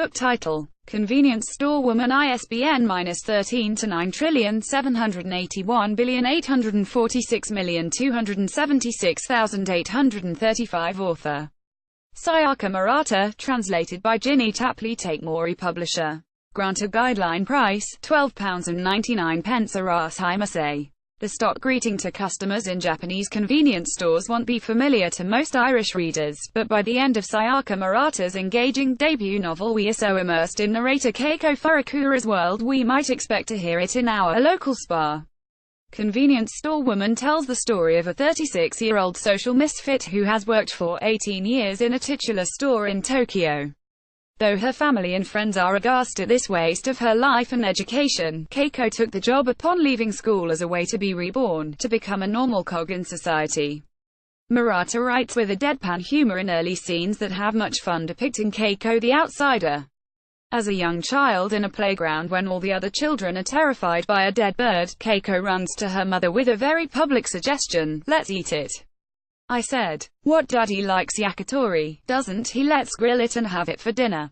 Book title: Convenience Store Woman, ISBN -13-9781846,276,835. Author: Sayaka Murata. Translated by Ginny Tapley. Take Mori. Publisher: Granta. Guideline price: £12.99. Arashima say. The stock greeting to customers in Japanese convenience stores won't be familiar to most Irish readers, but by the end of Sayaka Murata's engaging debut novel we are so immersed in narrator Keiko Furukawa's world we might expect to hear it in our local spa. Convenience Store Woman tells the story of a 36-year-old social misfit who has worked for 18 years in a titular store in Tokyo. Though her family and friends are aghast at this waste of her life and education, Keiko took the job upon leaving school as a way to be reborn, to become a normal cog in society. Murata writes with a deadpan humor in early scenes that have much fun depicting Keiko the outsider. As a young child in a playground when all the other children are terrified by a dead bird, Keiko runs to her mother with a very public suggestion: "Let's eat it." I said, "What, Daddy likes yakitori, doesn't he? Let's grill it and have it for dinner."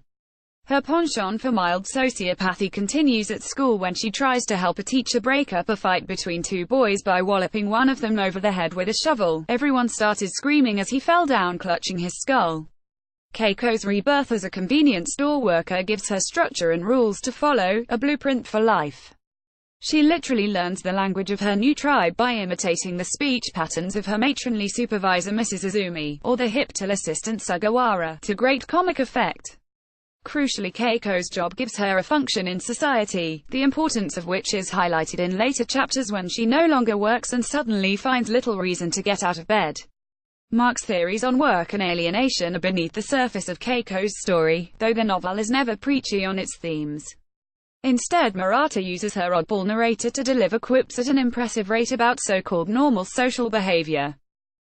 Her penchant for mild sociopathy continues at school when she tries to help a teacher break up a fight between two boys by walloping one of them over the head with a shovel. Everyone started screaming as he fell down clutching his skull. Keiko's rebirth as a convenience store worker gives her structure and rules to follow, a blueprint for life. She literally learns the language of her new tribe by imitating the speech patterns of her matronly supervisor Mrs. Izumi, or the hip-till assistant Sugawara, to great comic effect. Crucially, Keiko's job gives her a function in society, the importance of which is highlighted in later chapters when she no longer works and suddenly finds little reason to get out of bed. Mark's theories on work and alienation are beneath the surface of Keiko's story, though the novel is never preachy on its themes. Instead, Murata uses her oddball narrator to deliver quips at an impressive rate about so-called normal social behavior.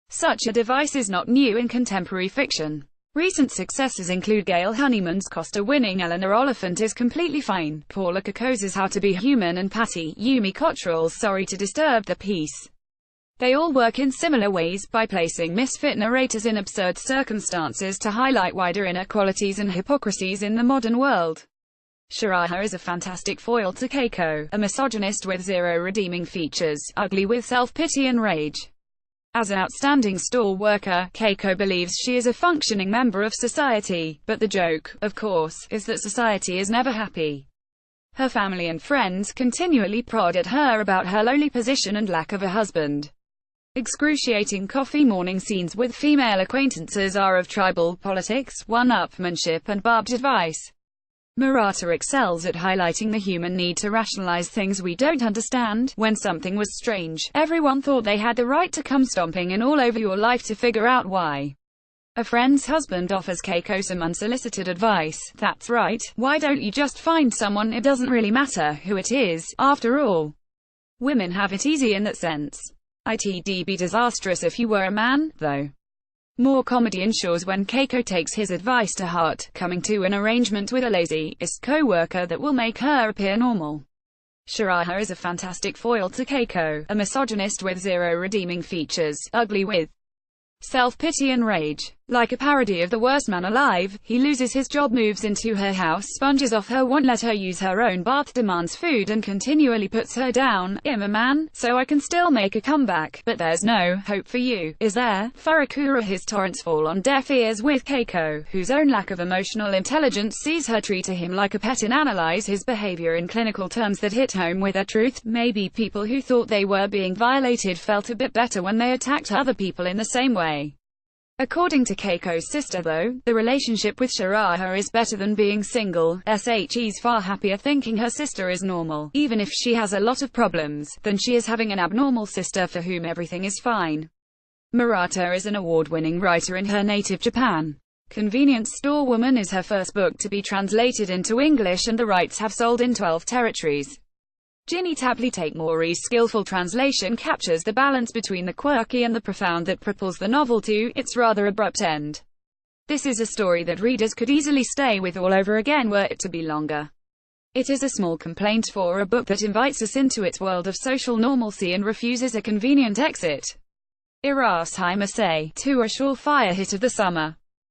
Such a device is not new in contemporary fiction. Recent successes include Gail Honeyman's Costa-winning Eleanor Oliphant is Completely Fine, Paula Kokoza's How to Be Human, and Patty Yumi Cottrell's Sorry to Disturb the Peace. They all work in similar ways, by placing misfit narrators in absurd circumstances to highlight wider inequalities and hypocrisies in the modern world. Shiraiha is a fantastic foil to Keiko, a misogynist with zero redeeming features, ugly with self-pity and rage. As an outstanding store worker, Keiko believes she is a functioning member of society, but the joke, of course, is that society is never happy. Her family and friends continually prod at her about her lowly position and lack of a husband. Excruciating coffee morning scenes with female acquaintances are of tribal politics, one-upmanship and barbed advice. Murata excels at highlighting the human need to rationalize things we don't understand. When something was strange, everyone thought they had the right to come stomping in all over your life to figure out why. A friend's husband offers Keiko some unsolicited advice: "That's right, why don't you just find someone? It doesn't really matter who it is, after all. Women have it easy in that sense. It'd be disastrous if you were a man, though." More comedy ensures when Keiko takes his advice to heart, coming to an arrangement with a lazy-ist co-worker that will make her appear normal. Shiraiha is a fantastic foil to Keiko, a misogynist with zero redeeming features, ugly with self-pity and rage. Like a parody of The Worst Man Alive, he loses his job, moves into her house, sponges off her, won't let her use her own bath, demands food and continually puts her down. "I'm a man, so I can still make a comeback, but there's no hope for you, is there, Furukawa?" His torrents fall on deaf ears with Keiko, whose own lack of emotional intelligence sees her treat him like a pet and analyze his behavior in clinical terms that hit home with a truth. Maybe people who thought they were being violated felt a bit better when they attacked other people in the same way. According to Keiko's sister, though, the relationship with Shiraiha is better than being single. She's far happier thinking her sister is normal, even if she has a lot of problems, than she is having an abnormal sister for whom everything is fine. Murata is an award-winning writer in her native Japan. Convenience Store Woman is her first book to be translated into English, and the rights have sold in 12 territories. Ginny Tapley. Take Mori's skillful translation captures the balance between the quirky and the profound that propels the novel to its rather abrupt end. This is a story that readers could easily stay with all over again were it to be longer. It is a small complaint for a book that invites us into its world of social normalcy and refuses a convenient exit. Arashima say, to a surefire hit of the summer.